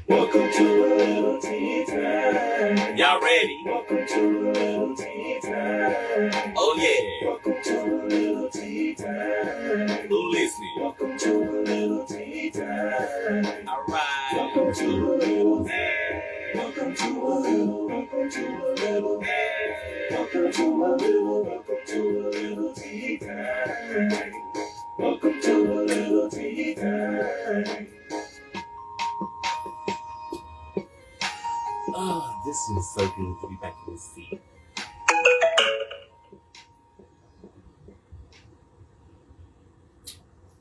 Welcome to a little tea time. Y'all ready? Welcome to a little tea time. Oh yeah. Welcome to a little tea time. Who listening? Welcome to a little tea time. Alright. Welcome to a little tea. Welcome to a little. Welcome to a little. Welcome to a little. Welcome to a little tea time. Welcome to a little tea time. Oh, this is so good to be back in this seat.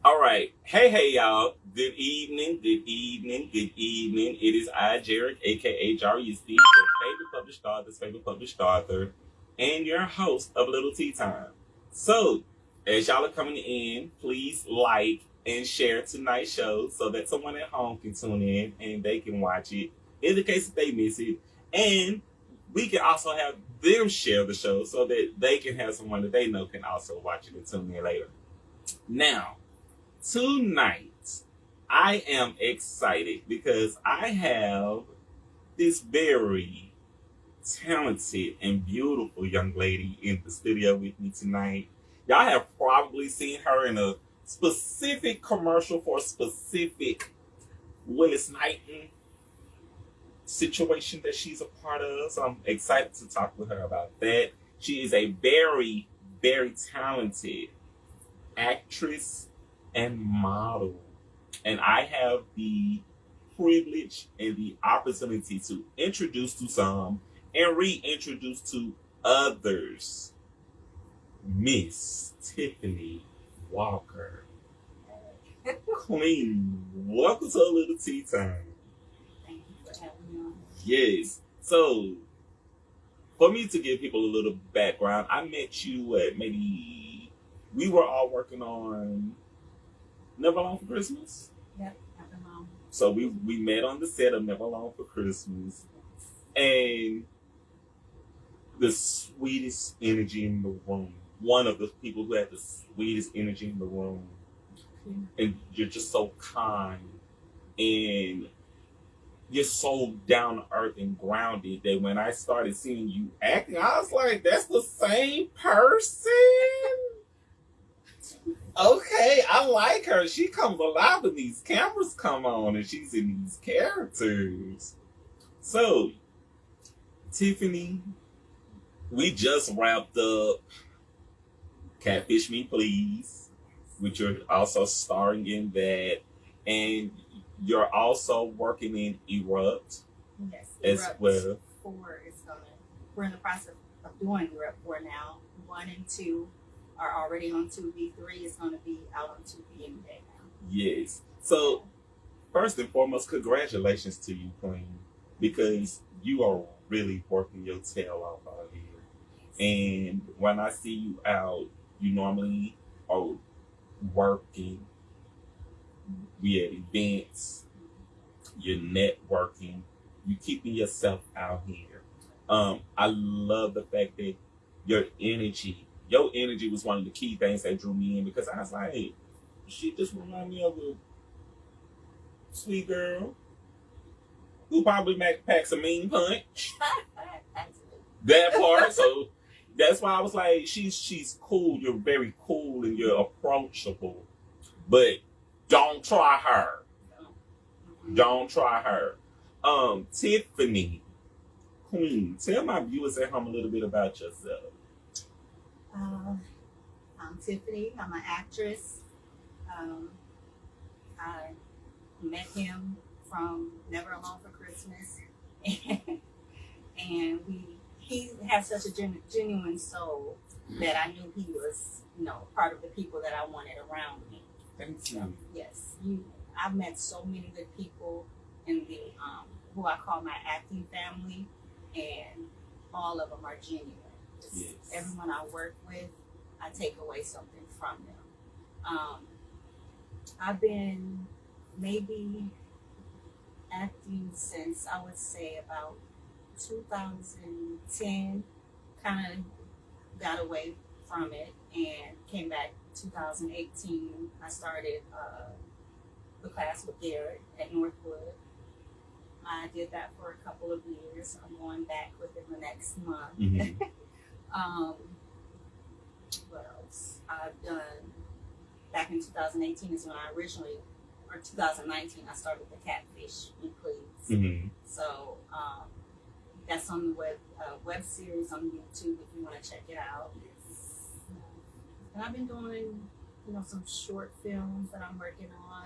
All right. Hey, y'all. Good evening. It is I, Jerrick, a.k.a. Jerrick, your favorite published author, and your host of A Lil Tea Time. So, as y'all are coming in, please like and share tonight's show so that someone at home can tune in and they can watch it in the case that they miss it. And we can also have them share the show so that they can have someone that they know can also watch it and tune in later. Now, tonight, I am excited because I have this very talented and beautiful young lady in the studio with me tonight. Y'all have probably seen her in a specific commercial for a specific Willis Knighton situation that she's a part of. So I'm excited to talk with her about that. She is a very, very talented actress and model. And I have the privilege and the opportunity to introduce to some and reintroduce to others Miss Typhanie Walker. Queen, welcome to A Lil Tea Time. Thank you for having me on. Yes. So, for me to give people a little background, I met you at maybe, we were all working on Never Long for Christmas. Yep, Never Long. So we met on the set of Never Long for Christmas. And the sweetest energy in the room. One of the people who had the sweetest energy in the room. And you're just so kind. And you're so down to earth and grounded that when I started seeing you acting, I was like, that's the same person? Okay, I like her. She comes alive when these cameras come on and she's in these characters. So, Typhanie, we just wrapped up Catfish Me Please, which you're also starring in that. And you're also working in Erupt. Yes, as Erupt well. 4 is we're in the process of doing Erupt 4 now. 1 and 2 are already on Tubi. 3 is going to be out on Tubi any day now. Yes. So, first and foremost, congratulations to you, Queen, because you are really working your tail off out here. And when I see you out, you normally are working. We at events, you're networking, you keeping yourself out here. I love the fact that your energy was one of the key things that drew me in because I was like, she just reminded me of a sweet girl who probably packs a mean punch. That part. So that's why I was like, she's cool. You're very cool and you're approachable. But don't try her. Don't try her. Typhanie, Queen, tell my viewers at home a little bit about yourself. I'm Typhanie. I'm an actress. I met him from Never Alone for Christmas. And he has such a genuine soul that I knew he was, part of the people that I wanted around me. Thank you. Yes, I've met so many good people in the who I call my acting family, and all of them are genuine. Yes. Everyone I work with, I take away something from them. I've been maybe acting since I would say about 2010. Kind of got away from it and came back 2018. I started the class with Jerrick at Northwood. I did that for a couple of years. I'm going back within the next month. Mm-hmm. What else? I've done back in 2018 is when I originally, or 2019, I started the Catfish Weeklies. Mm-hmm. So that's on the web series on YouTube if you want to check it out. And I've been doing, some short films that I'm working on.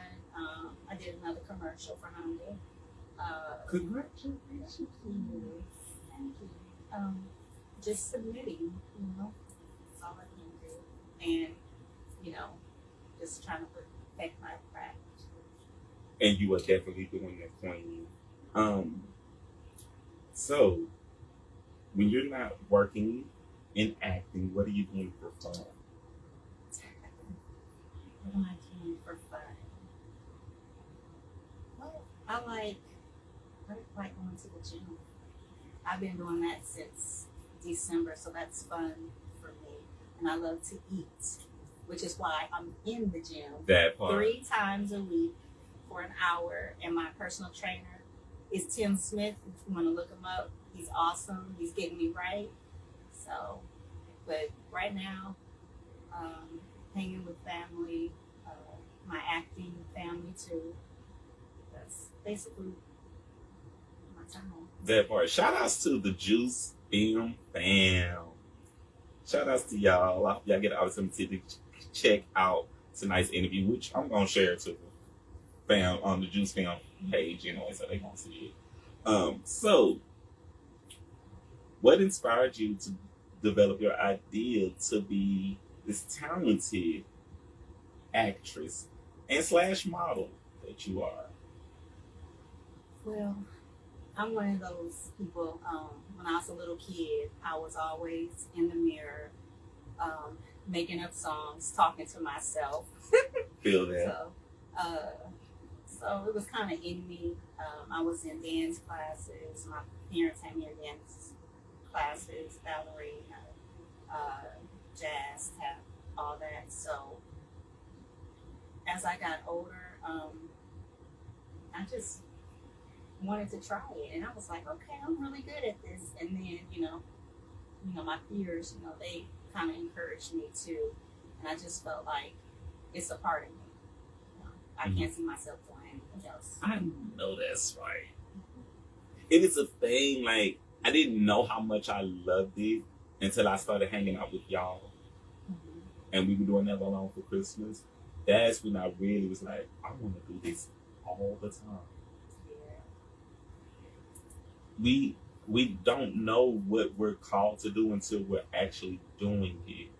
I did another commercial for Honda. Congratulations. Thank you. Just submitting, that's all I can do. And, just trying to perfect my craft. And you are definitely doing that, Queen. So, when you're not working in acting, what are you doing for fun? What am I doing for fun? Well, I like going to the gym. I've been doing that since December, so that's fun for me. And I love to eat, which is why I'm in the gym That part. 3 times a week for an hour. And my personal trainer is Tim Smith. If you want to look him up, he's awesome. He's getting me right. So, but right now, hanging with family, my acting family too. That's basically my time. That part. Shout outs to the Juice Film fam. Shout outs to y'all. I hope y'all get the opportunity to check out tonight's interview, which I'm gonna share to the fam on the Juice Film page anyway, so they gonna see it. So what inspired you to develop your idea to be this talented actress and / model that you are? Well, I'm one of those people, when I was a little kid, I was always in the mirror, making up songs, talking to myself. Feel that. So it was kind of in me. I was in dance classes. My parents had me in dance classes, ballerina, jazz, tap, all that. So as I got older, I just wanted to try it, and I was like, okay, I'm really good at this. And then, my peers, they kind of encouraged me too, and I just felt like it's a part of me. I can't see myself doing anything else. I know that's right. It is a thing. Like, I didn't know how much I loved it until I started hanging out with y'all, and we were doing Never Alone for Christmas. That's when I really was like, I want to do this all the time. We don't know what we're called to do until we're actually doing it.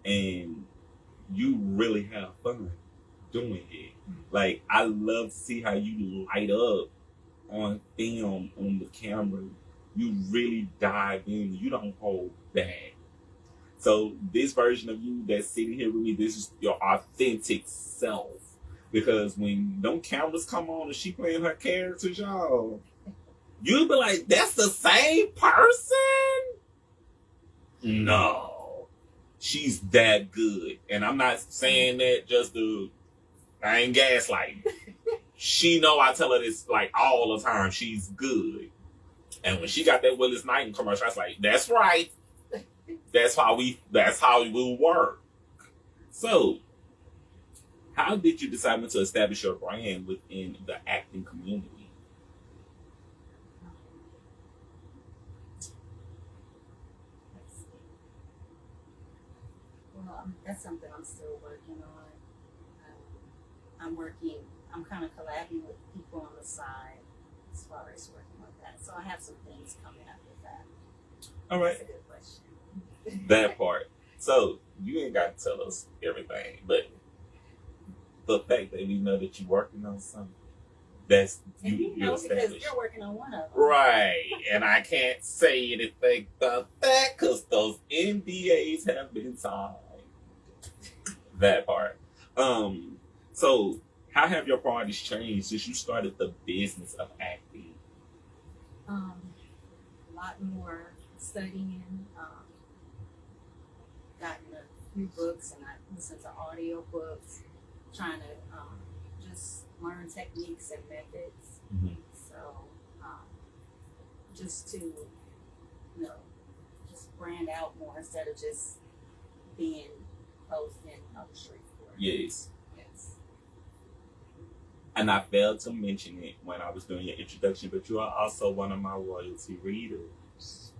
And you really have fun doing it. Like, I love to see how you light up on film, on the camera. You really dive in. You don't hold back. So this version of you that's sitting here with me, this is your authentic self. Because when them cameras come on and she playing her characters, y'all, you'd be like, that's the same person? No. She's that good. And I'm not saying that just to, I ain't gaslighting. She know I tell her this like all the time. She's good. And when she got that Willis Knighton commercial, I was like, that's right. That's how it will work. So, how did you decide to establish your brand within the acting community? Well, that's something I'm still working on. I'm kind of collabing with people on the side as far as working with that. So I have some things coming up with that. All right. That's a good question. That part. So, you ain't got to tell us everything, but the fact that we know that you're working on something, that's you're because established. you're working on one of them. Right. And I can't say anything about that because those NDAs have been signed. That part. So, how have your priorities changed since you started the business of acting? A lot more studying. Gotten a few books, and I listen to audio books, trying to just learn techniques and methods. Mm-hmm. So just to, just brand out more instead of just being posed in on the street for it. Yes. Yes. And I failed to mention it when I was doing your introduction, but you are also one of my royalty readers.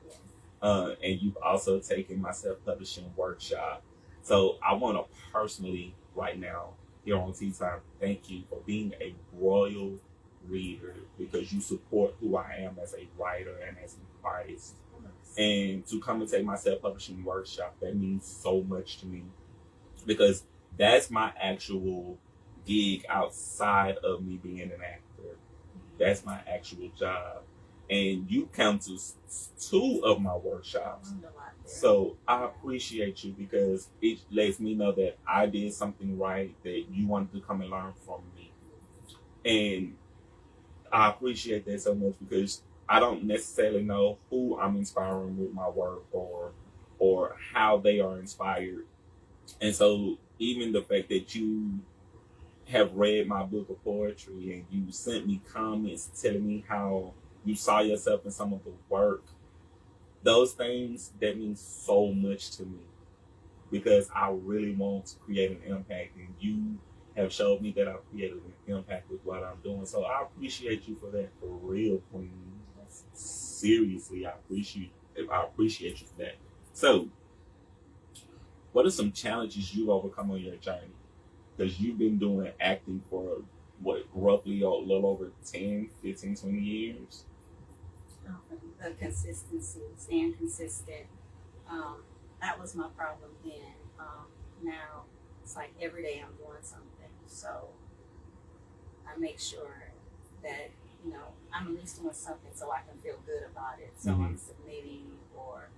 Yes. And you've also taken my self-publishing workshop. So I want to personally, right now, here on Tea Time, thank you for being a royal reader, because you support who I am as a writer and as an artist. And to come and take my self-publishing workshop, that means so much to me, because that's my actual gig outside of me being an actor. That's my actual job. And you come to 2 of my workshops. So I appreciate you, because it lets me know that I did something right, that you wanted to come and learn from me. And I appreciate that so much, because I don't necessarily know who I'm inspiring with my work or how they are inspired. And so even the fact that you have read my book of poetry and you sent me comments telling me how you saw yourself in some of the work, those things, that means so much to me, because I really want to create an impact, and you have showed me that I've created an impact with what I'm doing. So I appreciate you for that, for real, Queen. Seriously, I appreciate you for that. So, what are some challenges you've overcome on your journey? Because you've been doing acting for, roughly a little over 10, 15, 20 years? The consistency, staying consistent. That was my problem then. Now it's like every day I'm doing something. So I make sure that, I'm at least doing something so I can feel good about it. So I'm submitting, or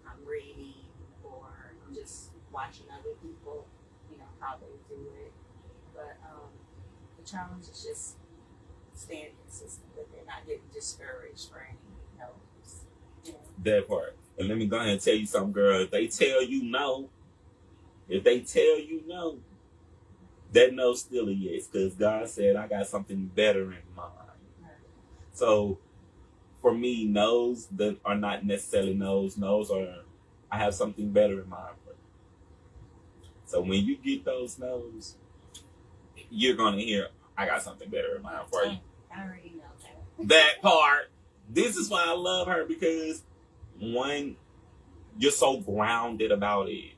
I'm reading, or I'm just watching other people, how they do it. But the challenge is just staying consistent with it, not getting discouraged for any no's. That part. And let me go ahead and tell you something, girl. If they tell you no, that no's still a yes, because God said I got something better in mind. So for me, no's that are not necessarily no's. No's are, I have something better in mind for you. So when you get those no's, you're going to hear, I got something better in mind for you. I already know that. That part. This is why I love her, because one, you're so grounded about it.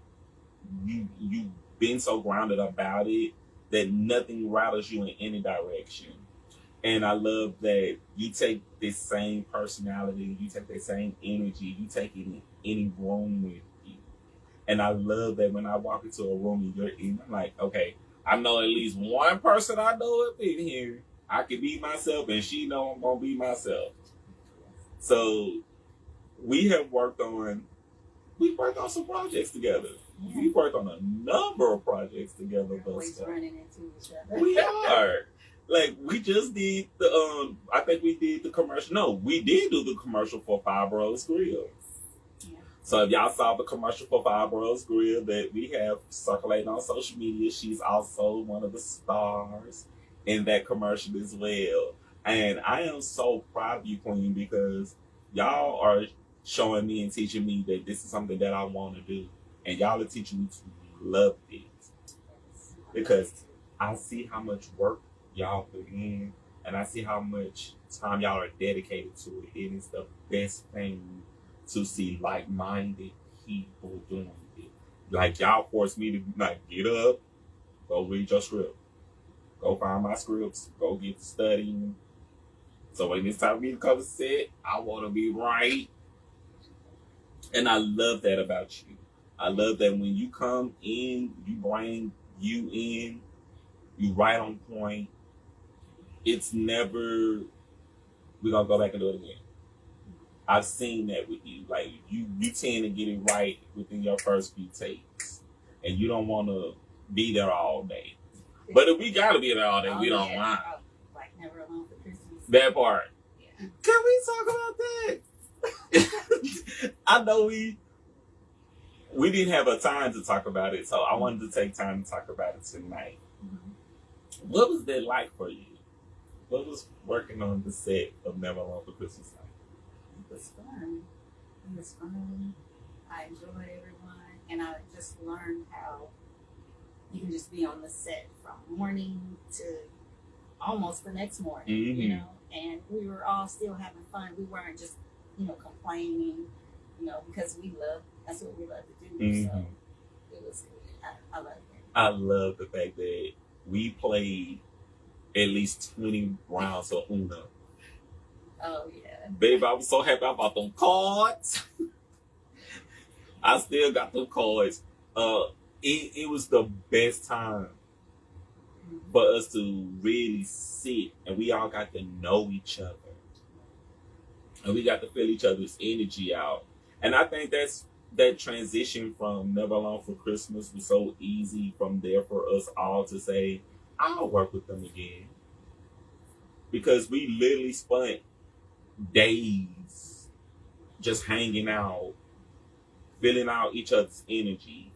You've been so grounded about it that nothing rattles you in any direction. And I love that you take this same personality, you take that same energy, you take it in any room with you. And I love that when I walk into a room and you're in, I'm like, okay, I know at least one person I know up in here. I can be myself, and she know I'm gonna be myself. So we worked on some projects together. Yeah. We worked on a number of projects together. We're always running into each other. We are. Like, we just did the, I think we did the commercial. No, we did do the commercial for Five Bros Grill. Yeah. So if y'all saw the commercial for Five Bros Grill that we have circulating on social media, she's also one of the stars in that commercial as well. And I am so proud of you, Queen, because y'all are showing me and teaching me that this is something that I want to do. And y'all are teaching me to love it. Because I see how much work y'all put in, and I see how much time y'all are dedicated to it. It is the best thing to see like-minded people doing it. Like, y'all force me to, like, get up, go read your script, go find my scripts, go get studying. So when it's time for me to come to set, I want to be right. And I love that about you. I love that when you come in, you bring you in, you right on point. It's never, we're going to go back and do it again. I've seen that with you. Like, you tend to get it right within your first few takes. And you don't want to be there all day. But if we got to be there all day, we don't mind. Like Never Alone for Christmas. That part. Yeah. Can we talk about that? I know we didn't have a time to talk about it, so I wanted to take time to talk about it tonight. Mm-hmm. What was that like for you? What was working on the set of Never Alone for Christmas like? It was fun. It was fun. I enjoyed everyone, and I just learned how you can just be on the set from morning to almost the next morning, you know, and we were all still having fun. We weren't just, complaining, because that's what we love to do. So it was good. I love it. I love the fact that we played at least 20 rounds of Uno. Oh, yeah. Babe, I was so happy about them cards. I still got them cards. It was the best time for us to really sit, and we all got to know each other. And we got to feel each other's energy out. And I think that transition from Never Alone for Christmas was so easy from there for us all to say, I'll work with them again. Because we literally spent days just hanging out, filling out each other's energy,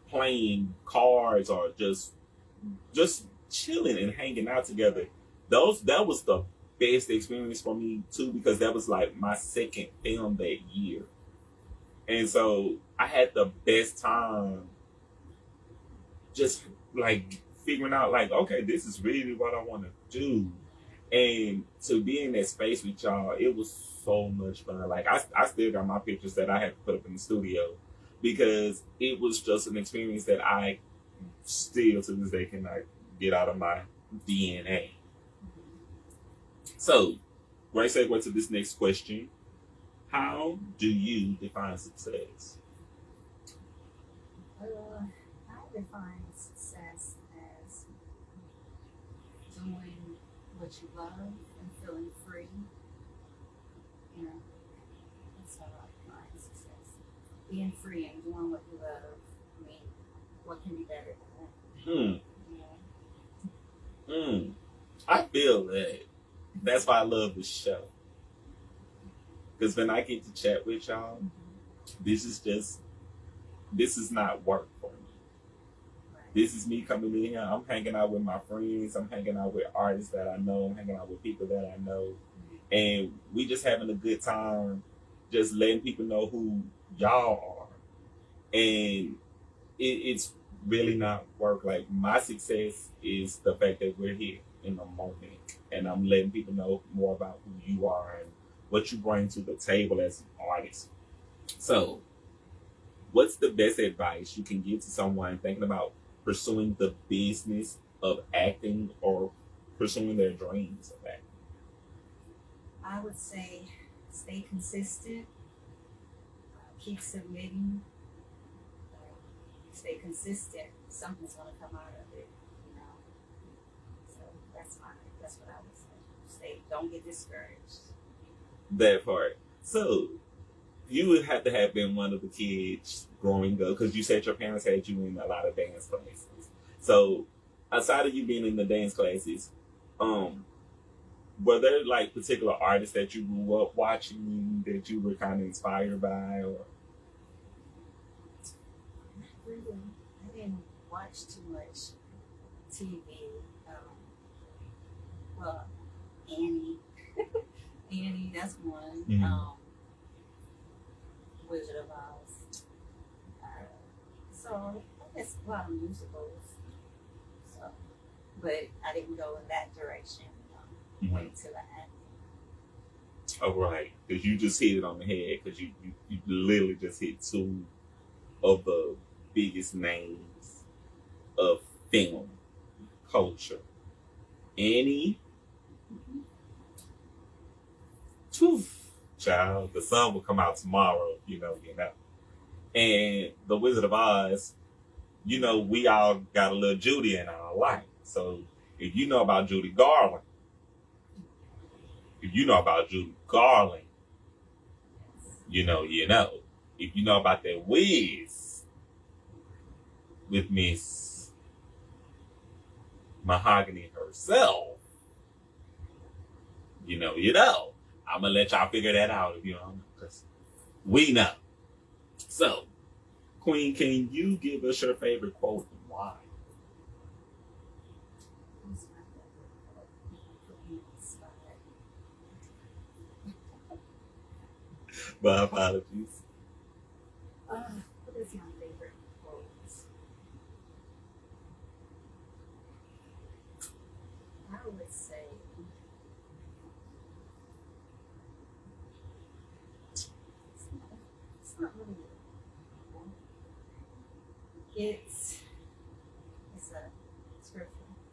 playing cards, or just chilling and hanging out together. That was the best experience for me too, because that was like my second film that year. And so I had the best time just like figuring out like, okay, this is really what I want to do. And to be in that space with y'all, it was so much fun. Like I still got my pictures that I had to put up in the studio, because it was just an experience that I still to this day cannot get out of my DNA. So, great segue to this next question. How do you define success? I define success as doing what you love and feeling free. That's how I define success. Being free and doing what you love. I mean, what can be better than that? I feel that. That's why I love this show. Because when I get to chat with y'all, this is not work for me. Right. This is me coming in here. I'm hanging out with my friends. I'm hanging out with artists that I know. I'm hanging out with people that I know. And we just having a good time, just letting people know who y'all are. And it's really not work. Like, my success is the fact that we're here in the moment. And I'm letting people know more about who you are and what you bring to the table as an artist. So, what's the best advice you can give to someone thinking about pursuing the business of acting or pursuing their dreams of acting? I would say stay consistent, keep submitting, stay consistent. Something's going to come out of it, So that's what I would say. Don't get discouraged. That part. So, you would have to have been one of the kids growing up, because you said your parents had you in a lot of dance classes. So, outside of you being in the dance classes, were there like particular artists that you grew up watching that you were kind of inspired by, or? Really, I didn't watch too much TV. Well, Annie. Annie, that's one. Wizard of Oz. So I guess a lot of musicals. So, but I didn't go in that direction. Wait till I acted. Oh, right. Because you just hit it on the head. Because you literally just hit two of the biggest names of film culture. Annie. Child, the sun will come out tomorrow, you know. And the Wizard of Oz, we all got a little Judy in our life. So if you know about Judy Garland, you know. If you know about that Wiz with Miss Mahogany herself, you know. I'm going to let y'all figure that out if you don't know, because we know. So, Queen, can you give us your favorite quote and why? My apologies. What is my favorite quote? I would say it's not really a quote. It's a scripture.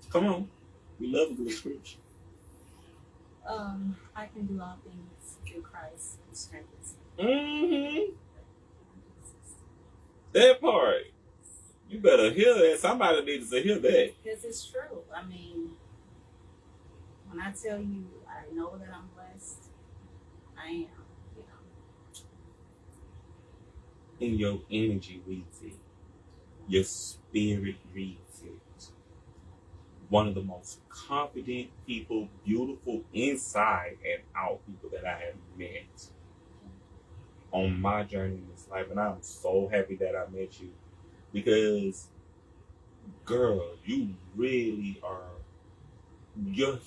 Come on. We love a good scripture. I can do all things through Christ who strengthens me. Mm-hmm. That part. You better hear that. Somebody needs to hear that. Because it's true. I mean, when I tell you I know that I'm blessed, I am, you know. And your energy reads it. Your spirit reads it. One of the most confident people, beautiful inside and out people that I have met on my journey in this life. And I'm so happy that I met you because, girl, you really are, you're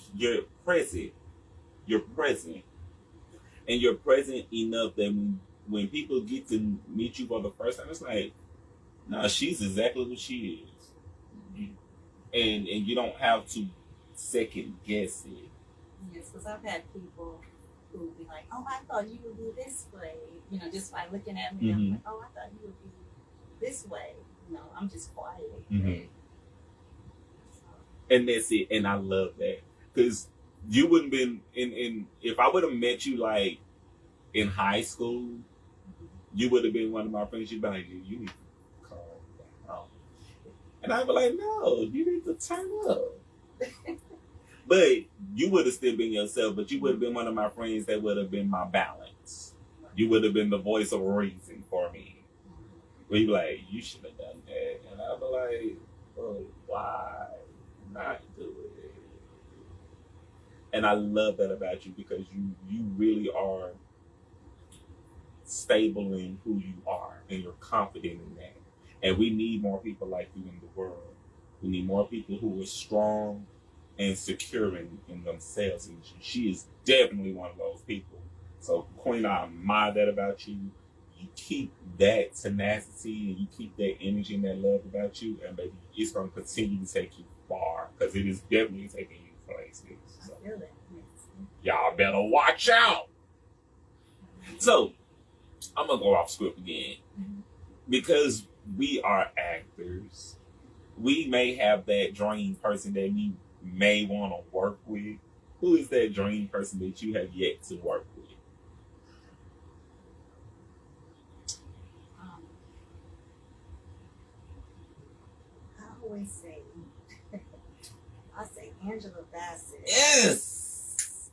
present. You're present. And you're present enough that when people get to meet you for the first time, it's like, no, she's exactly what she is. And you don't have to second guess it. Yes, because I've had people who would be like, oh, I thought you would be this way. You know, just by looking at me, I'm like, oh, I thought you would be this way. No, I'm just quiet. Mm-hmm. And that's it. And I love that. Because you wouldn't been in if I would have met you like in high school, you would have been one of my friends. You'd be like, you need to calm down. And I'd be like, no, you need to turn up. But you would have still been yourself, but you would have been one of my friends that would have been my balance. You would have been the voice of reason for me. Where you be like, you should have done that. And I'd be like, oh, why not do it? And I love that about you because you really are stable in who you are and you're confident in that. And we need more people like you in the world. We need more people who are strong and secure in themselves. And she is definitely one of those people. So, Queen, I admire that about you. You keep that tenacity and you keep that energy and that love about you. And baby, it's going to continue to take you far because it is definitely taking you places. So, I feel it. Yes. y'all better watch out. So, I'm going to go off script again. Because we are actors, we may have that dream person that we may want to work with. Who is that dream person that you have yet to work with? I always say, I say Angela Bassett. Yes!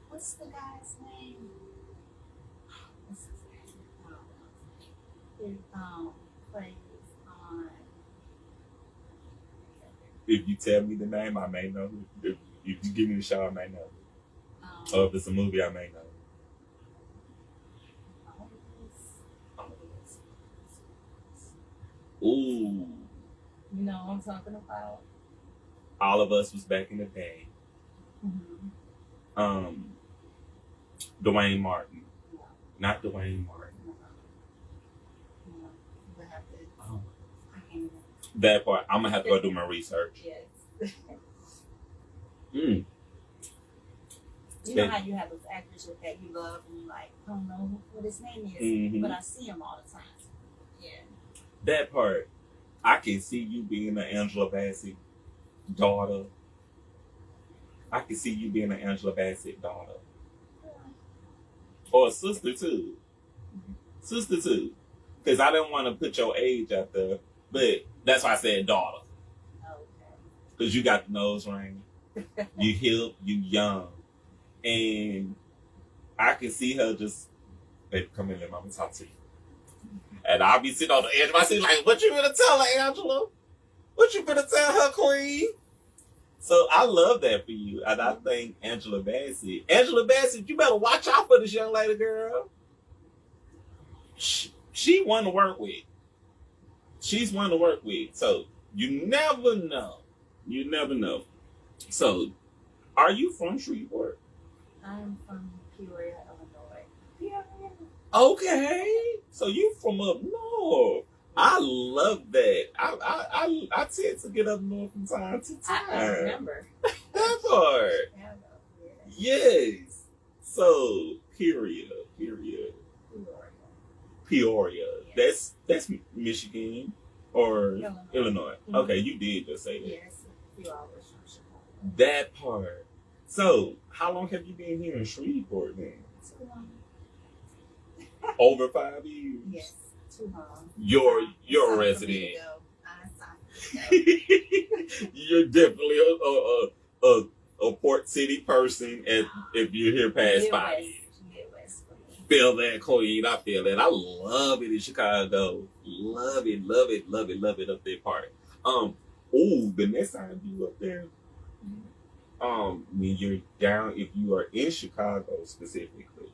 What's the guy's name? What's his name? Plays on. If you tell me the name, I may know. If you give me the show, I may know. Or if it's a movie, I may know. Ooh. You know what I'm talking about? All of Us was back in the day. Mm-hmm. Dwayne Martin. No. Not Dwayne Martin. No. You have to. Oh. I can't even. That part, I'm going to have to go do my research. Yes. Mm. You know how you have those actors that you love and you like, I don't know what his name is, but I see him all the time. Yeah. That part, I can see you being an Angela Bassett daughter. I can see you being an Angela Bassett daughter. Or a sister too. Sister too. Because I didn't want to put your age out there, but that's why I said daughter. Okay. Because you got the nose ring. You hip, you young. And I can see her just, baby, come in, let mama talk to you. And I'll be sitting on the edge of my seat like, what you gonna tell her, Angela? What you gonna tell her, Queen? So I love that for you. And I think Angela Bassett, you better watch out for this young lady, girl. She one to work with. She's one to work with. So you never know. You never know. So, are you from Shreveport? I'm from Peoria, Illinois. Peoria. Okay, so you from up north. I love that. I tend to get up north from time to time. I remember. That part. Yeah. Yes. So Peoria. Peoria. That's Michigan or Illinois. Mm-hmm. Okay, you did just say that. Yes, a few hours from Chicago. That part. So, how long have you been here in Shreveport then? Too long. Over 5 years. Yes, too long. You're a It's time for me resident. to go. It's time for me to go. You're definitely a Port City person, and if you're here past 5 years. Midwest for me. Feel that, Queen. I feel that. I love it in Chicago. Love it up there part. The next time you up there, when you're down, if you are in Chicago specifically,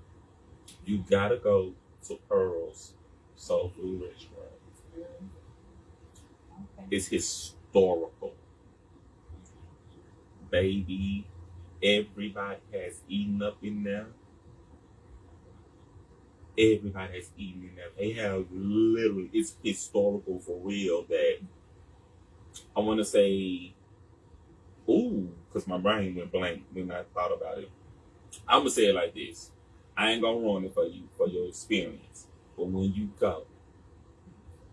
you gotta go to Pearl's Soul Food Restaurant. Okay. It's historical. Baby, everybody has eaten up in there. Everybody has eaten in there. They have literally, it's historical for real that I want to say, because my brain went blank when I thought about it. I'm going to say it like this. I ain't going to ruin it for you, for your experience. But when you go,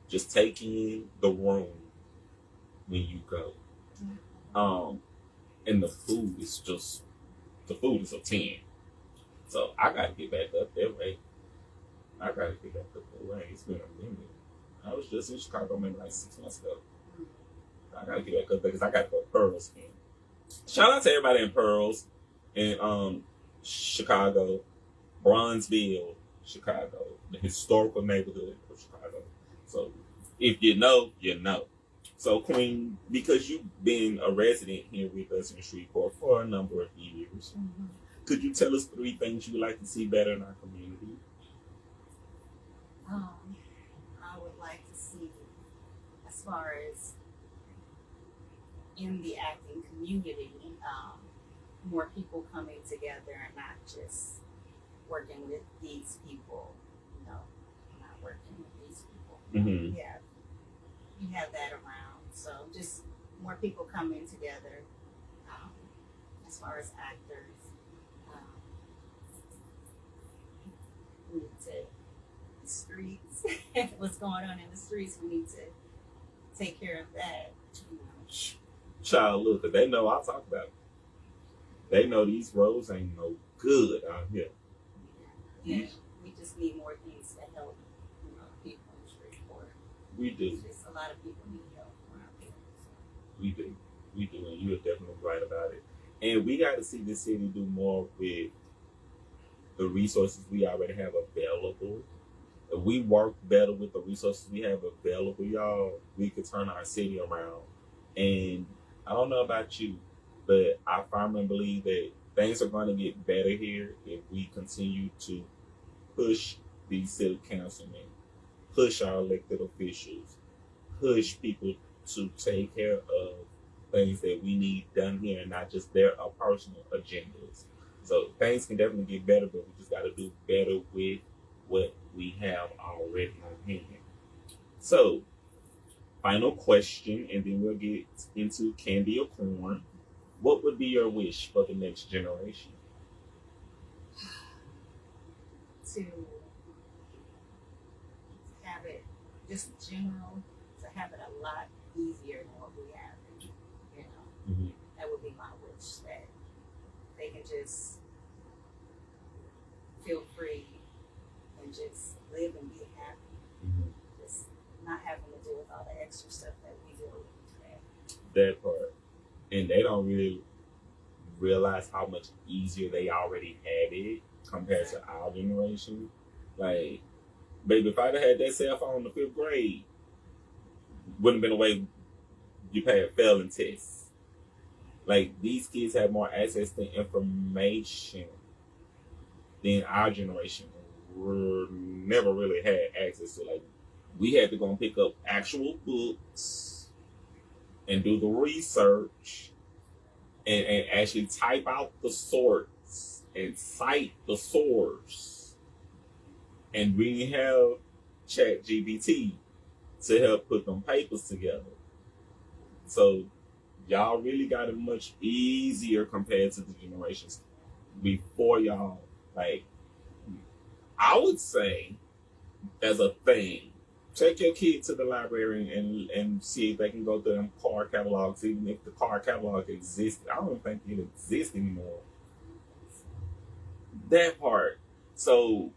just take in the room when you go. And the food is a 10. So I got to get back up that way. It's been a minute. I was just in Chicago maybe like 6 months ago. I got to get back up there because I got to go to Pearls again. Shout out to everybody in Pearls, in Chicago, Bronzeville, Chicago, the historical neighborhood of Chicago. So if you know, you know. So Queen, because you've been a resident here with us in Shreveport for a number of years, could you tell us 3 things you would like to see better in our community? I would like to see, as far as in the acting community, more people coming together and not just working with these people. Not working with these people. Mm-hmm. Yeah, you have that around. So just more people coming together. As far as actors, we need to the streets. What's going on in the streets? We need to take care of that. Child, look, 'cause they know I'll talk about it. They know these roads ain't no good out here. Yeah, we just need more things to help people in Shreveport. We do. Just a lot of people need help around here. So. We do, and you are definitely right about it. And we got to see the city do more with the resources we already have available. If we work better with the resources we have available, y'all, we could turn our city around. And I don't know about you, but I firmly believe that things are going to get better here if we continue to push these city councilmen, push our elected officials, push people to take care of things that we need done here and not just their personal agendas. So things can definitely get better, but we just got to do better with what we have already on hand. So, final question, and then we'll get into candy or corn. What would be your wish for the next generation? To have it, just general, to have it a lot easier than what we have. That would be my wish, that they can just feel free and just live and be happy. Just not having to deal with all the extra stuff that we deal with today. That part. And they don't really realize how much easier they already had it compared to our generation. Like, baby, if I'd have had that cell phone in the 5th grade, wouldn't have been a way you pay a failing test. Like, these kids have more access to information than our generation never really had access to. Like, we had to go and pick up actual books and do the research and actually type out the sorts and cite the source. And we have Chat GBT to help put them papers together. So y'all really got it much easier compared to the generations before y'all. Like, I would say, as a thing, take your kid to the library and see if they can go through them car catalogs, even if the car catalog existed. I don't think it exists anymore. That part. So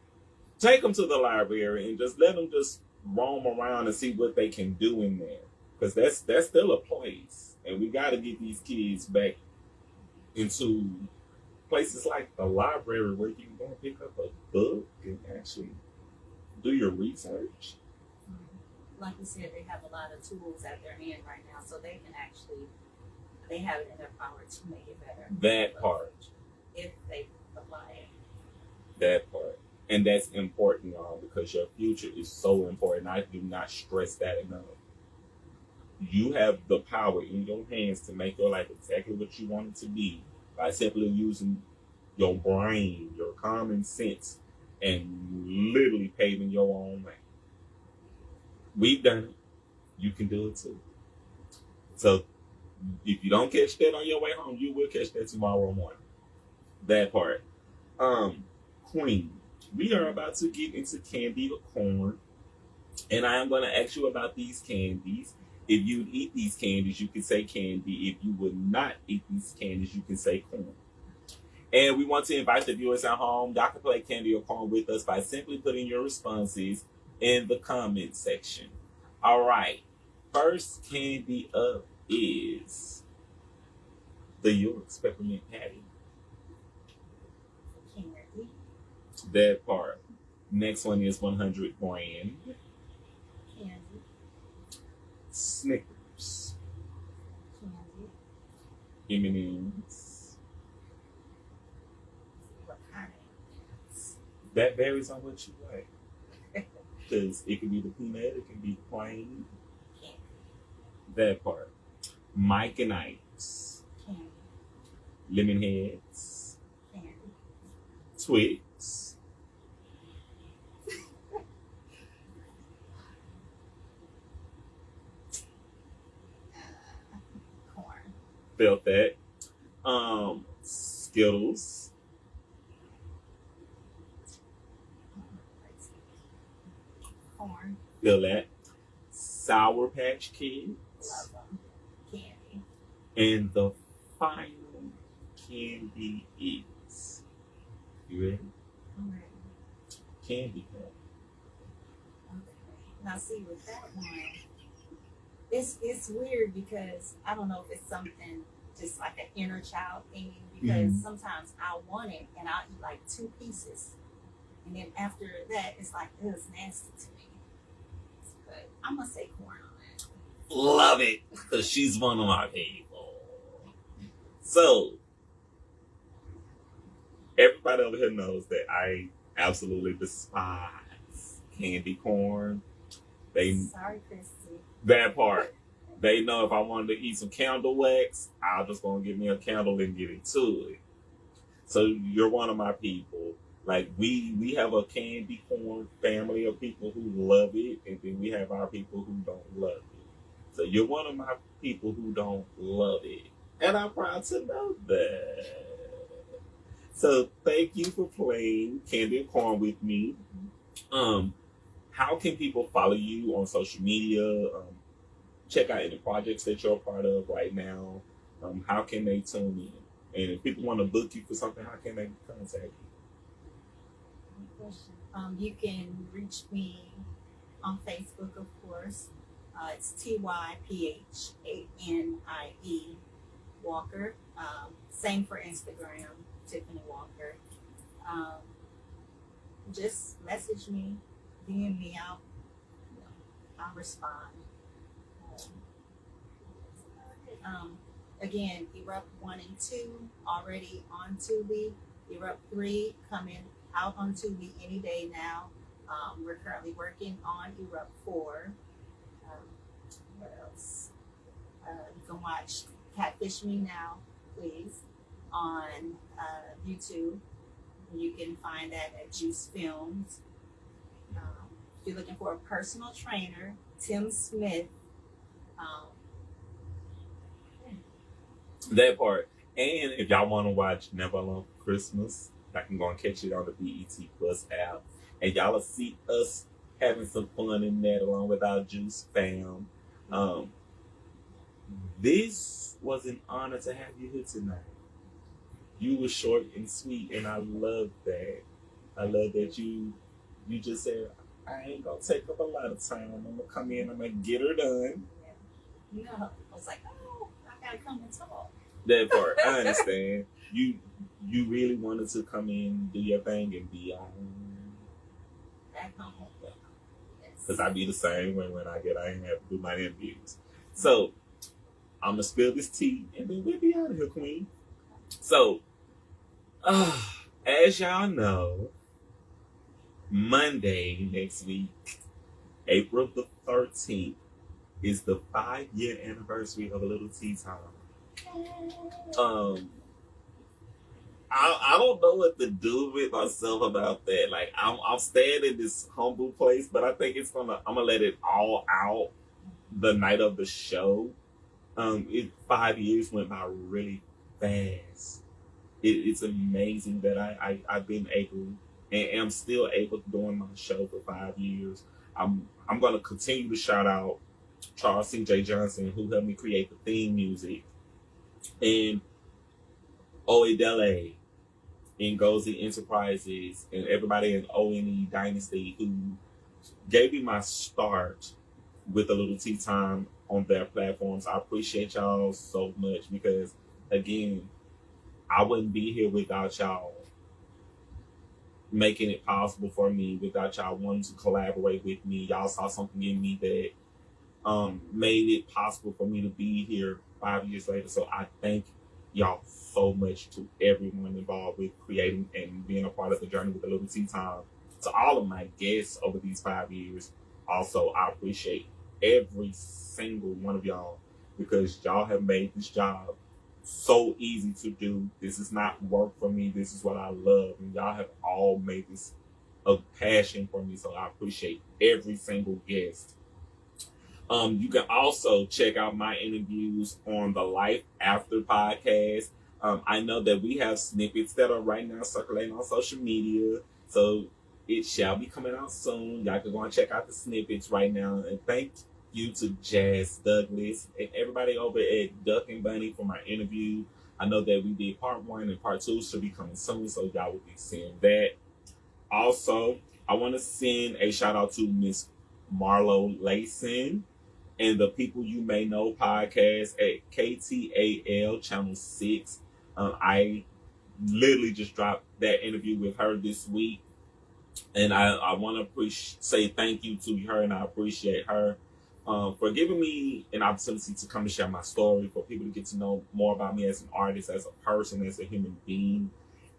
take them to the library and just let them just roam around and see what they can do in there, because that's still a place, and we got to get these kids back into places like the library where you can go and pick up a book and actually do your research. Like you said, they have a lot of tools at their hand right now, so they can actually, they have it in their power to make it better. That part. If they apply it. That part. And that's important, y'all, because your future is so important. I do not stress that enough. You have the power in your hands to make your life exactly what you want it to be by simply using your brain, your common sense, and literally paving your own way. We've done it. You can do it too. So if you don't catch that on your way home, you will catch that tomorrow morning. That part. Queen, we are about to get into candy or corn, and I am going to ask you about these candies. If you would eat these candies, you can say candy. If you would not eat these candies, you can say corn. And we want to invite the viewers at home. Y'all can play candy or corn with us by simply putting your responses in the comment section. All right. First candy up is the York's Peppermint Patty. Candy. That part. Next one is 100 brand. Candy. Snickers. Candy. M&M's. What kind of M&Ms? That varies on what you like. Because it can be the peanut, it can be plain. Candy. That part. Mike and Ike's. Candy. Lemon Heads. Candy. Twix. Corn. Felt that. Skittles. Corn. Feel that. Sour Patch Kids. Love them. Candy. And the final candy is. You ready? I'm ready. Candy corn. Okay. Now see with that one, it's weird because I don't know if it's something just like an inner child thing, because sometimes I want it and I'll eat like 2 pieces. And then after that it's like, it's nasty to me. But I'm gonna say corn on that. Love it, because she's one of my people. So, everybody over here knows that I absolutely despise candy corn. Sorry, Christy. That part. They know if I wanted to eat some candle wax, I'll just gonna give me a candle and get into it. So you're one of my people. Like we have a candy corn family of people who love it, and then we have our people who don't love it. So you're one of my people who don't love it, and I'm proud to know that. So thank you for playing candy and corn with me. How can people follow you on social media? Check out any projects that you're a part of right now. How can they tune in? And if people want to book you for something, how can they contact you? You can reach me on Facebook, of course. It's TYPHANIE Walker. Same for Instagram, Typhanie Walker. Just message me, DM me out. I'll respond. Again, Erupt 1 and 2 already on Tubi. Erupt 3 coming out on Tubi any day now. We're currently working on Erupt 4. What else? You can watch Catfish Me Now, please, on YouTube. You can find that at Juice Films. If you're looking for a personal trainer, Tim Smith. Um, That part. And if y'all want to watch Never Alone for Christmas, I can go and catch it on the BET Plus app. And y'all will see us having some fun in that along with our Juice fam. This was an honor to have you here tonight. You were short and sweet, and I love that. I love that you just said, I ain't gonna take up a lot of time. I'm gonna come in, I'm gonna get her done. no, I was like, oh, I gotta come and talk. That part, I understand. You really wanted to come in, do your thing, and be on. Back home. Because I be the same way when I ain't have to do my interviews. So, I'm going to spill this tea, and then we'll be out of here, Queen. So, as y'all know, Monday next week, April the 13th, is the 5-year anniversary of A Lil Tea Time. I don't know what to do with myself about that. Like, I'm staying in this humble place, but I think I'm gonna let it all out the night of the show. 5 years went by really fast. It's amazing that I've been able and am still able to doing my show for 5 years. I'm gonna continue to shout out Charles C.J. Johnson, who helped me create the theme music, and Oedele, Ngozi Enterprises, and everybody in ONE Dynasty who gave me my start with A Lil Tea Time on their platforms. I appreciate y'all so much because, again, I wouldn't be here without y'all making it possible for me, without y'all wanting to collaborate with me. Y'all saw something in me that made it possible for me to be here 5 years later. So I thank y'all so much, to everyone involved with creating and being a part of the journey with A Lil Tea Time. To all of my guests over these 5 years, also, I appreciate every single one of y'all because y'all have made this job so easy to do. This is not work for me. This is what I love. And y'all have all made this a passion for me. So I appreciate every single guest. You can also check out my interviews on the Life After podcast. I know that we have snippets that are right now circulating on social media. So it shall be coming out soon. Y'all can go and check out the snippets right now. And thank you to Jazz Douglas and everybody over at Duck and Bunny for my interview. I know that we did part 1 and part 2 should be coming soon, so y'all will be seeing that. Also, I want to send a shout out to Miss Marlo Layson and the People You May Know podcast at KTAL Channel 6. I literally just dropped that interview with her this week. And I want to say thank you to her, and I appreciate her for giving me an opportunity to come and share my story, for people to get to know more about me as an artist, as a person, as a human being.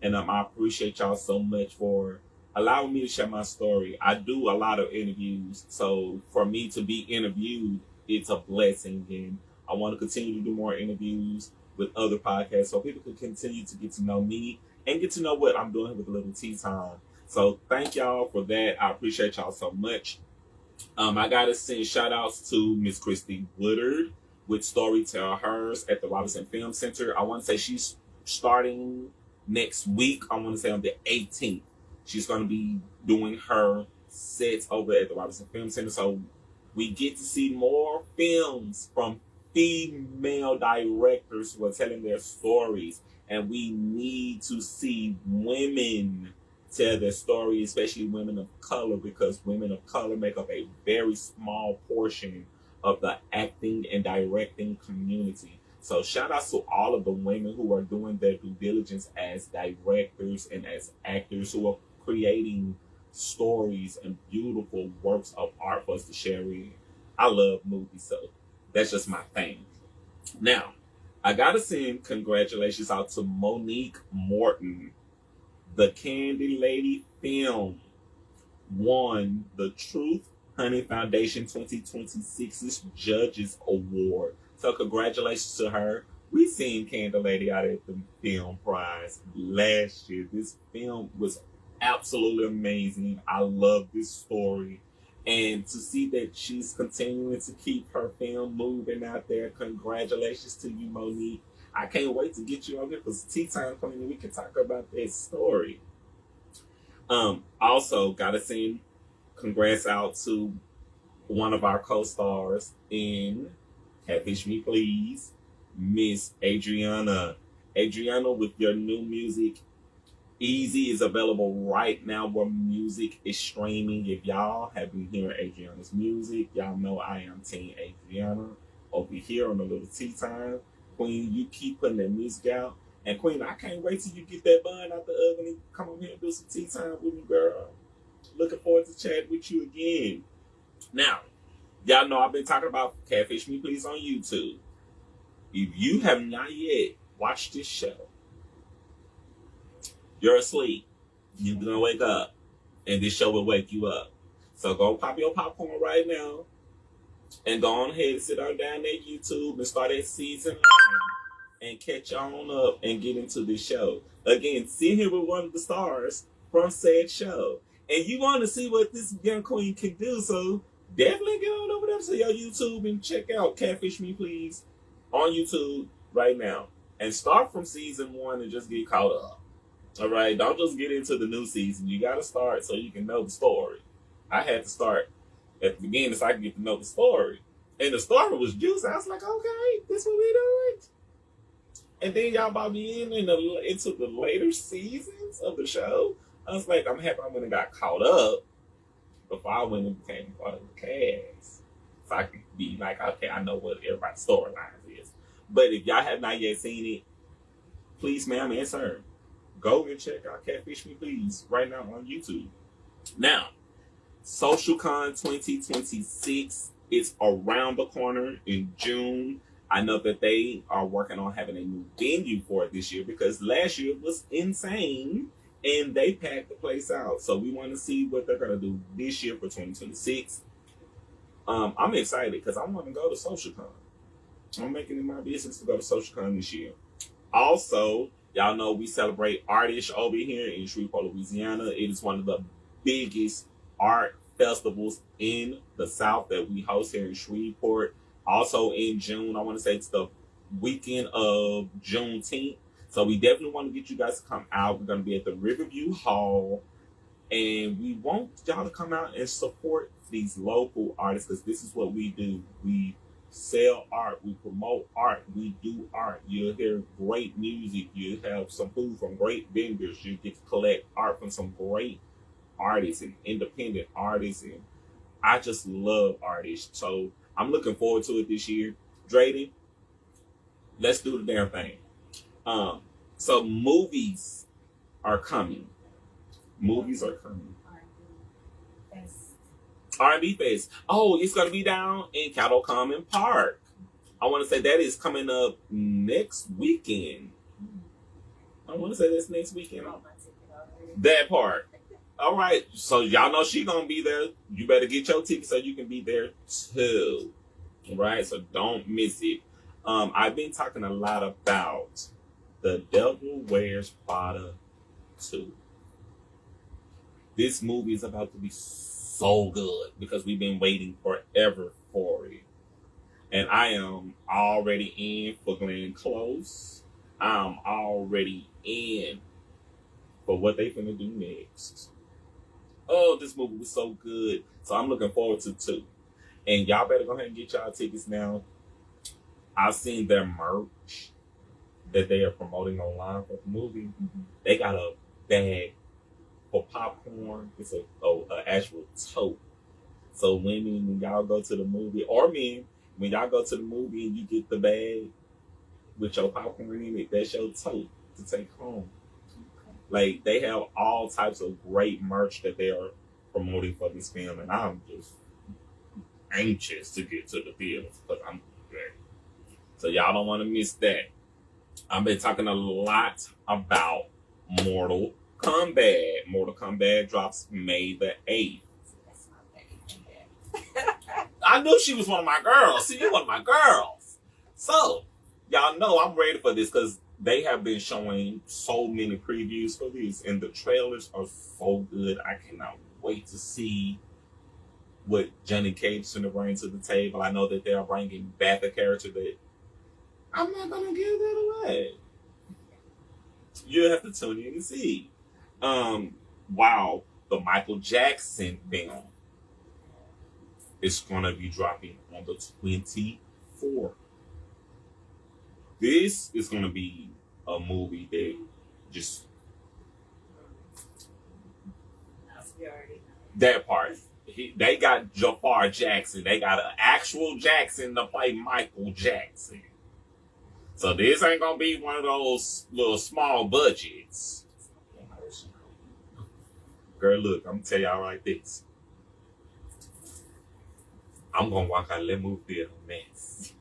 And I appreciate y'all so much for allowing me to share my story. I do a lot of interviews, so for me to be interviewed, it's a blessing. And I want to continue to do more interviews with other podcasts so people can continue to get to know me and get to know what I'm doing with A Lil Tea Time. So thank y'all for that. I appreciate y'all so much. I gotta send shout outs to Miss Christy Woodard with Storytell Hers at the Robinson Film Center. I want to say she's starting next week. I want to say on the 18th. She's going to be doing her sets over at the Robinson Film Center. So we get to see more films from female directors who are telling their stories. And we need to see women tell their story, especially women of color, because women of color make up a very small portion of the acting and directing community. So shout out to all of the women who are doing their due diligence as directors and as actors, who are creating stories and beautiful works of art for us to share in. I love movies, so that's just my thing. Now, I gotta send congratulations out to Monique Morton. The Candy Lady film won the Truth Honey Foundation 2026's Judges Award. So congratulations to her. We seen Candle Lady out at the film prize last year. This film was absolutely amazing. I love this story. And to see that she's continuing to keep her film moving out there, congratulations to you, Monique. I can't wait to get you on here for some tea time coming and we can talk about that story. Also, gotta send congrats out to one of our co-stars in Catfish Me Please, Miss Adriana. Adriana, with your new music, Easy, is available right now where music is streaming. If y'all have been hearing Adriana's music, y'all know I am Team Adriana over here on A Lil Tea Time. Queen, you keep putting that music out. And Queen, I can't wait till you get that bun out the oven and come over here and do some tea time with me, girl. Looking forward to chatting with you again. Now, y'all know I've been talking about Catfish Me Please on YouTube. If you have not yet watched this show, you're asleep. You're going to wake up, and this show will wake you up. So go pop your popcorn right now, and go on ahead and sit on down at YouTube and start at season 1 and catch on up and get into this show. Again, sit here with one of the stars from said show. And you want to see what this young queen can do, so definitely get on over there to your YouTube and check out Catfish Me Please on YouTube right now. And start from season 1 and just get caught up. All right? Don't just get into the new season. You got to start so you can know the story. I had to start at the beginning so I could get to know the story. And the story was juicy. I was like, okay, this what we doing? And then y'all brought me into the later seasons of the show. I was like, I'm happy I went and got caught up before I went and became part of the cast. So I could be like, okay, I know what everybody's storylines is. But if y'all have not yet seen it, please, ma'am and sir, go and check out Catfish Me Please right now on YouTube. Now, SocialCon 2026 is around the corner in June. I know that they are working on having a new venue for it this year because last year was insane and they packed the place out. So we want to see what they're going to do this year for 2026. I'm excited because I want to go to SocialCon. I'm making it my business to go to SocialCon this year. Also, y'all know we celebrate Artish over here in Shreveport, Louisiana. It is one of the biggest art festivals in the South that we host here in Shreveport. Also in June, I want to say it's the weekend of Juneteenth. So we definitely want to get you guys to come out. We're going to be at the Riverview Hall. And we want y'all to come out and support these local artists because this is what we do. We sell art. We promote art. We do art. You'll hear great music. You'll have some food from great vendors. You get to collect art from some great artists and independent artists. And I just love artists. So I'm looking forward to it this year. Drayden, let's do the damn thing. So movies are coming. Movies are coming. R&B Fest. Oh, it's going to be down in Cattle Common Park. I want to say that is coming up next weekend. I want to say that's next weekend. That part. All right. So y'all know she going to be there. You better get your ticket so you can be there too. All right. So don't miss it. I've been talking a lot about The Devil Wears Prada 2. This movie is about to be so good because we've been waiting forever for it. And I am already in for Glenn Close. I'm already in for what they finna do next. Oh, this movie was so good. So I'm looking forward to 2. And y'all better go ahead and get y'all tickets now. I've seen their merch that they are promoting online for the movie. Mm-hmm. They got a bag for popcorn. It's a actual tote. So women, when y'all go to the movie, or men, when y'all go to the movie and you get the bag with your popcorn in it, that's your tote to take home. Like, they have all types of great merch that they are promoting for this film, and I'm just anxious to get to the theater because I'm ready. So y'all don't want to miss that. I've been talking a lot about Mortal Kombat. Mortal Kombat drops May the 8th. That's my baby. I knew she was one of my girls. See, you're one of my girls. So, y'all know I'm ready for this because they have been showing so many previews for this, and the trailers are so good. I cannot wait to see what Johnny Cage is going to bring to the table. I know that they are bringing back a character that I'm not going to give that away. You have to tune in and see. Wow, the Michael Jackson film is going to be dropping on the 24th. This is going to be a movie that just that part. They got Jafar Jackson. They got an actual Jackson to play Michael Jackson. So this ain't gonna be one of those little small budgets. Girl, look, I'm gonna tell y'all like this. I'm gonna walk out of that movie theater a mess.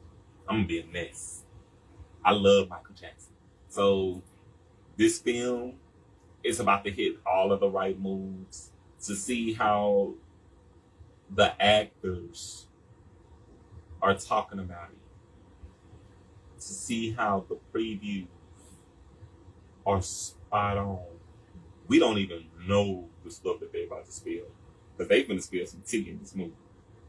I'm gonna be a mess. I love Michael Jackson. So this film is about to hit all of the right moves to see how the actors are talking about it, to see how the previews are spot on. We don't even know the stuff that they're about to spill, because they're going to spill some tea in this movie,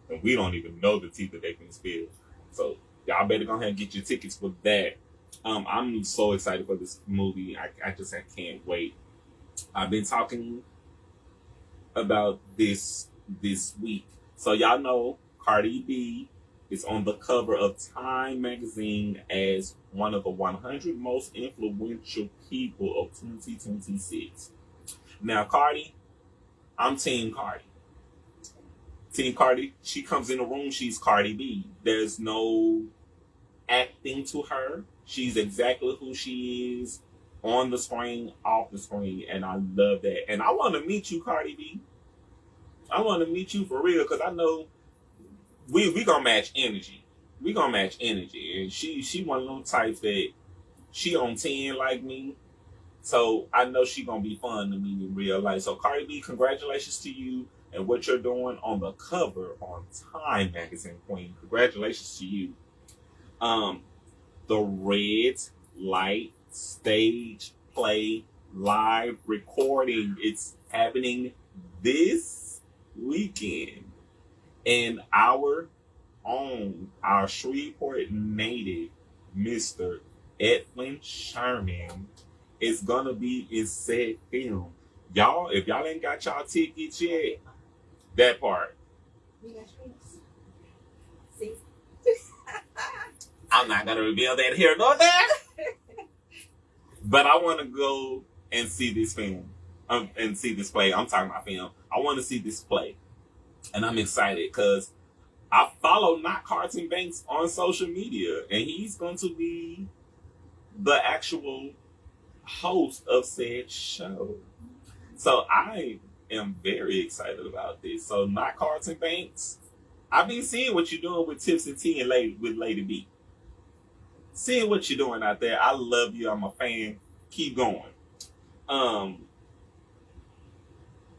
and we don't even know the tea that they're going to spill. So y'all better go ahead and get your tickets for that. I'm so excited for this movie. I can't wait. I've been talking about this week. So y'all know Cardi B is on the cover of Time magazine as one of the 100 most influential people of 2026. Now Cardi, I'm Team Cardi. Team Cardi, she comes in the room, she's Cardi B. There's no acting to her. She's exactly who she is on the screen, off the screen, and I love that. And I want to meet you, Cardi B. I want to meet you for real, because I know we gonna match energy. We gonna match energy, and she one of them types that she on 10 like me, so I know she gonna be fun to meet in real life. So Cardi B, congratulations to you and what you're doing on the cover on Time magazine, Queen. Congratulations to you. The Red Light Stage Play live recording, it's happening this weekend, and our Shreveport native, Mr. Edwin Sherman, is gonna be in said film. Y'all, if y'all ain't got y'all tickets yet, that part. See? I'm not gonna reveal that here nor there. But I want to go and see this film, and see this play. I'm talking about film. I want to see this play, and I'm excited because I follow Not Carlton Banks on social media, and he's going to be the actual host of said show. So I am very excited about this. So Not Carlton Banks, I've been seeing what you're doing with Tips and Tea and with Lady B. Seeing what you're doing out there. I love you. I'm a fan. Keep going.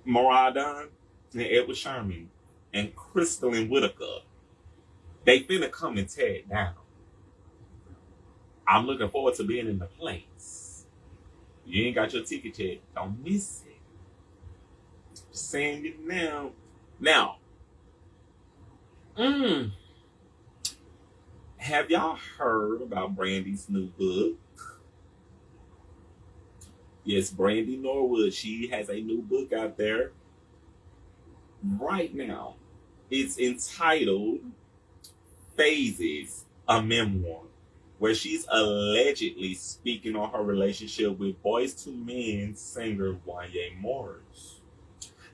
Maradon and Edward Sherman and Crystalline Whitaker, they finna come and tear it down. I'm looking forward to being in the place. You ain't got your ticket yet, don't miss it. Just saying it now. Now, have y'all heard about Brandy's new book? Yes, Brandy Norwood. She has a new book out there right now. It's entitled Phases, a Memoir, where she's allegedly speaking on her relationship with Boyz II Men singer Wanye Morris.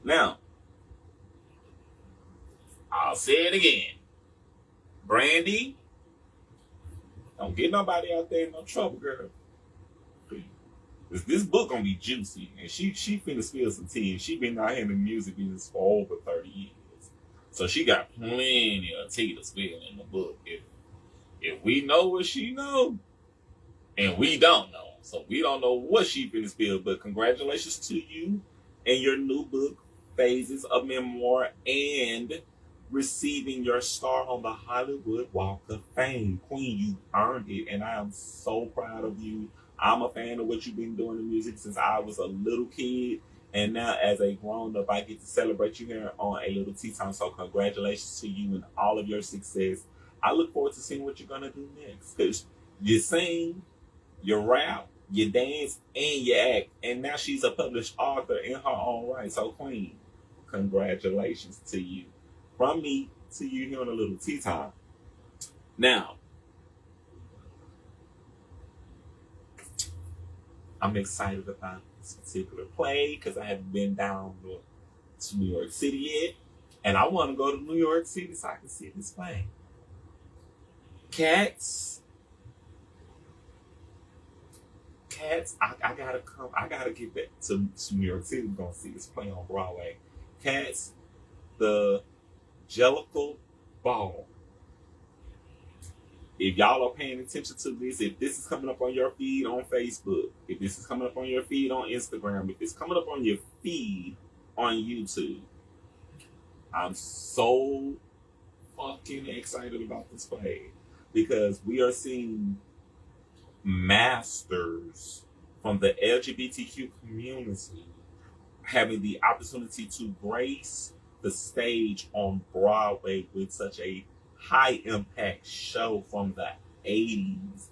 Now, I'll say it again. Brandy, don't get nobody out there in no trouble, girl. This book gonna be juicy, and she finna spill some tea. And she been out here in the music business for over 30 years, so she got plenty of tea to spill in the book. If we know what she know, and we don't know, so we don't know what she finna spill. But congratulations to you and your new book, Phases, a Memoir, and receiving your star on the Hollywood Walk of Fame. Queen, you earned it, and I am so proud of you. I'm a fan of what you've been doing in music since I was a little kid, and now as a grown-up, I get to celebrate you here on A Lil Tea Time, so congratulations to you and all of your success. I look forward to seeing what you're going to do next, because you sing, you rap, you dance, and you act, and now she's a published author in her own right. So, Queen, congratulations to you. From me to you here on A Lil Tea Time. Now, I'm excited about this particular play because I haven't been down to New York City yet, and I want to go to New York City so I can see this play. Cats, I gotta come. I gotta get back to New York City. We're gonna see this play on Broadway. Cats, the Jellicle Ball. If y'all are paying attention to this, if this is coming up on your feed on Facebook, if this is coming up on your feed on Instagram, if it's coming up on your feed on YouTube, I'm so fucking excited about this play because we are seeing masters from the LGBTQ community having the opportunity to grace the stage on Broadway with such a high impact show from the 80s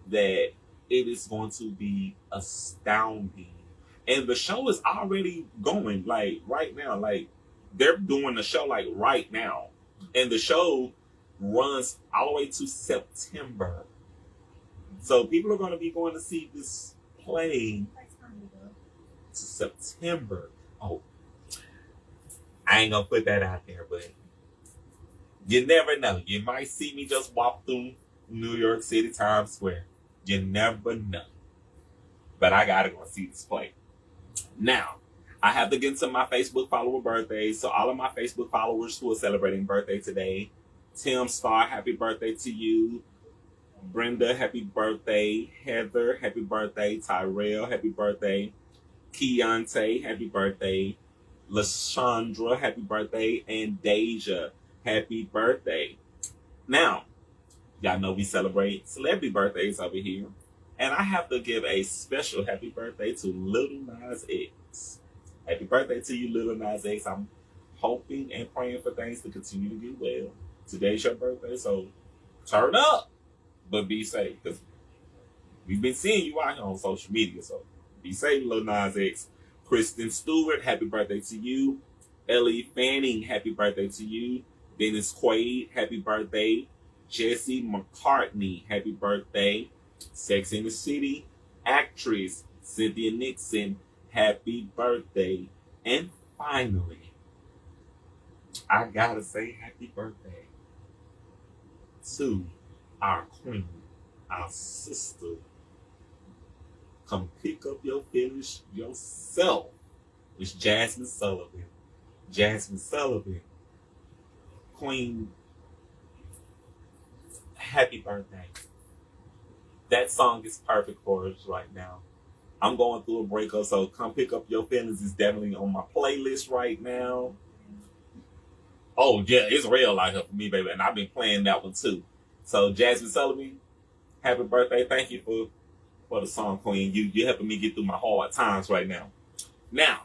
that it is going to be astounding. And the show is already going, like right now, like they're doing the show like right now. And the show runs all the way to September. So people are going to be going to see this play to September. Oh, I ain't gonna put that out there, but you never know. You might see me just walk through New York City Times Square. You never know. But I gotta go see this play. Now, I have to get into my Facebook follower birthdays. So all of my Facebook followers who are celebrating birthday today, Tim Starr, happy birthday to you. Brenda, happy birthday. Heather, happy birthday. Tyrell, happy birthday. Keontae, happy birthday. LaShondra, happy birthday. And Deja, happy birthday. Now, y'all know we celebrate celebrity birthdays over here. And I have to give a special happy birthday to Lil Nas X. Happy birthday to you, Lil Nas X. I'm hoping and praying for things to continue to get well. Today's your birthday, so turn up, but be safe. Because we've been seeing you out here on social media, so be safe, Lil Nas X. Kristen Stewart, happy birthday to you. Ellie Fanning, happy birthday to you. Dennis Quaid, happy birthday. Jesse McCartney, happy birthday. Sex in the City actress Cynthia Nixon, happy birthday. And finally, I gotta say happy birthday to our queen, our sister. Come pick up your feelings yourself. It's Jasmine Sullivan. Jasmine Sullivan, queen, happy birthday. That song is perfect for us right now. I'm going through a breakup, so Come Pick Up Your Feelings is definitely on my playlist right now. Oh, yeah, it's real out here for me, baby, and I've been playing that one too. So, Jasmine Sullivan, happy birthday. Thank you for the song, Queen. You're helping me get through my hard times right now. Now,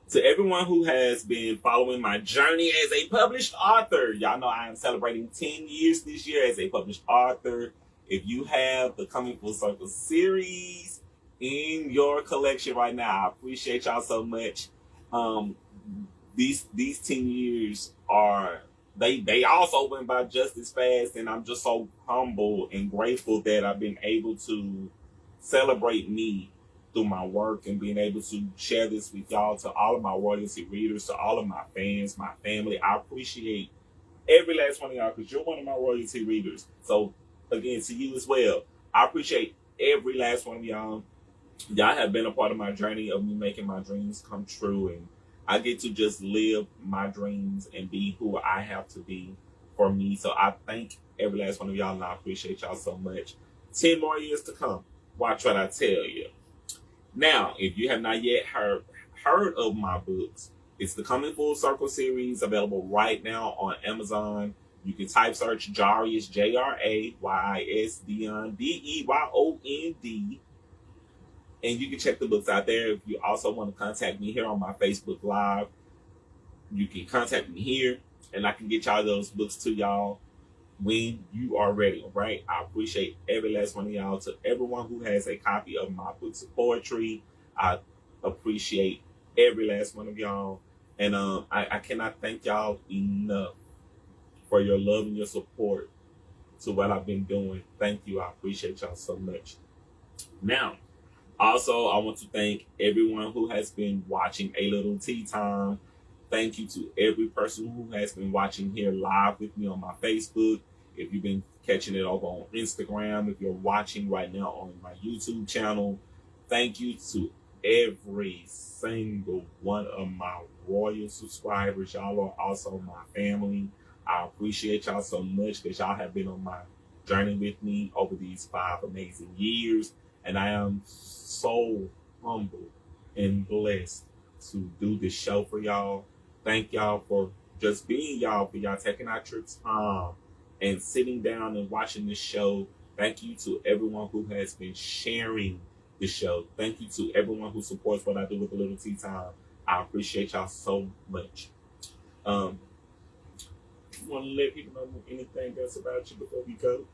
to everyone who has been following my journey as a published author, y'all know I am celebrating 10 years this year as a published author. If you have the Coming Full Circle series in your collection right now, I appreciate y'all so much. These 10 years are, they also went by just as fast, and I'm just so humble and grateful that I've been able to celebrate me through my work and being able to share this with y'all, to all of my royalty readers, to all of my fans, my family. I appreciate every last one of y'all because you're one of my royalty readers. So again, to you as well, I appreciate every last one of y'all. Y'all have been a part of my journey of me making my dreams come true, and I get to just live my dreams and be who I have to be for me. So I thank every last one of y'all, and I appreciate y'all so much. 10 more years to come. Watch what I tell you. Now, if you have not yet heard of my books, It's the Coming Full Circle series available right now on Amazon. You can type search Jarius, Jrayys Dion, Deyon, and you can check the books out there. If you also want to contact me here on my Facebook Live, you can contact me here, and I can get y'all those books to y'all when you are ready, right? I appreciate every last one of y'all. To everyone who has a copy of my books of poetry, I appreciate every last one of y'all. And I cannot thank y'all enough for your love and your support to what I've been doing. Thank you. I appreciate y'all so much. Now, also, I want to thank everyone who has been watching A Little Tea Time. Thank you to every person who has been watching here live with me on my Facebook. If you've been catching it over on Instagram, if you're watching right now on my YouTube channel, thank you to every single one of my royal subscribers. Y'all are also my family. I appreciate y'all so much that y'all have been on my journey with me over these 5 amazing years. And I am so humbled and blessed to do this show for y'all. Thank y'all for just being y'all, for y'all taking out your time and sitting down and watching this show. Thank you to everyone who has been sharing the show. Thank you to everyone who supports what I do with A Little Tea Time. I appreciate y'all so much. You want to let people know anything else about you before we go?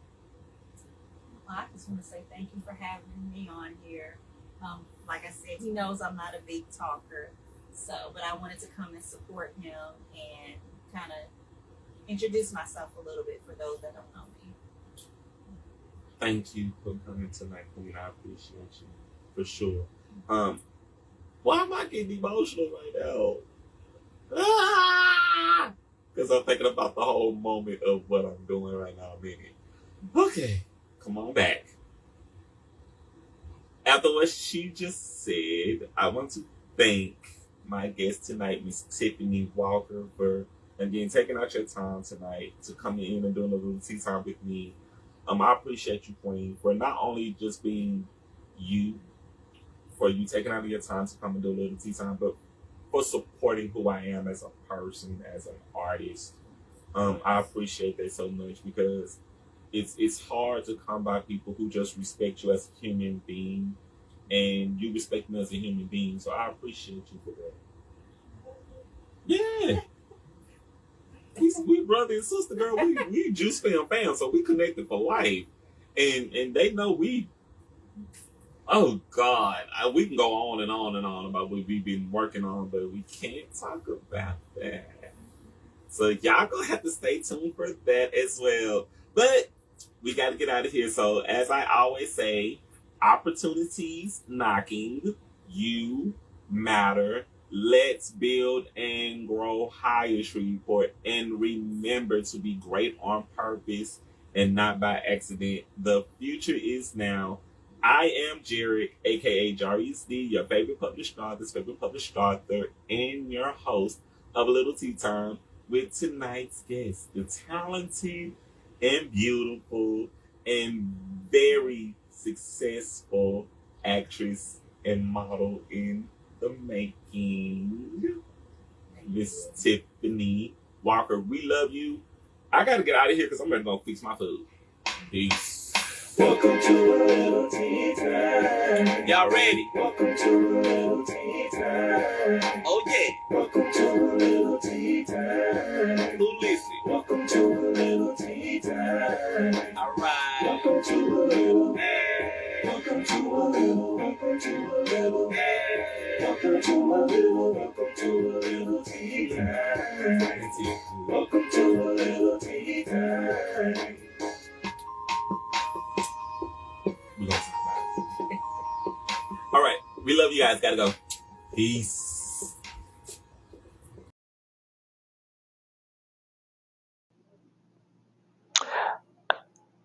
Well, I just want to say thank you for having me on here. Like I said, he knows I'm not a big talker, but I wanted to come and support him and kind of introduce myself a little bit for those that don't know me. Thank you for coming tonight, Queen. I appreciate you for sure. Why am I getting emotional right now? Because I'm thinking about the whole moment of what I'm doing right now. Minute. Okay, come on back. After what she just said, I want to thank my guest tonight, Miss Typhanie Walker, for again taking out your time tonight to come in and doing a little tea time with me. I appreciate you, Queen, for not only just being you, for you taking out of your time to come and do a little tea time, but for supporting who I am as a person, as an artist. I appreciate that so much because it's hard to come by people who just respect you as a human being, and you respect me as a human being. So I appreciate you for that. Yeah. We brother and sister, girl. We Juice fam, so we connected for life, and they know we. Oh God, we can go on and on and on about what we've been working on, but we can't talk about that. So y'all gonna have to stay tuned for that as well. But we got to get out of here. So as I always say, opportunities knocking. You matter. Let's build and grow higher, Shreveport, and remember to be great on purpose and not by accident. The future is now. I am Jerrick, aka Jarius D, your favorite published author, and your host of A Little Tea Time with tonight's guest, the talented and beautiful and very successful actress and model in the making, Miss Typhanie Walker. We love you. I gotta get out of here because I'm gonna go fix my food. Peace. Welcome to A Little Tea Time. Y'all ready? Welcome to A Little Tea Time. Oh yeah. Welcome to A Little Tea Time. Who listening? Welcome to A Little Tea Time. All right. Welcome to A Little. Welcome to A Little. Welcome to A Little. Welcome to A Little. Welcome to A Little Tea Time. Welcome to A Little Tea Time. We're gonna talk about it. All right. We love you guys. Gotta go. Peace.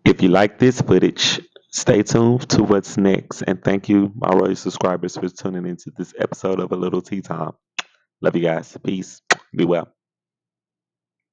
If you like this footage, stay tuned to what's next. And thank you, my royal subscribers, for tuning into this episode of A Little Tea Time. Love you guys. Peace. Be well.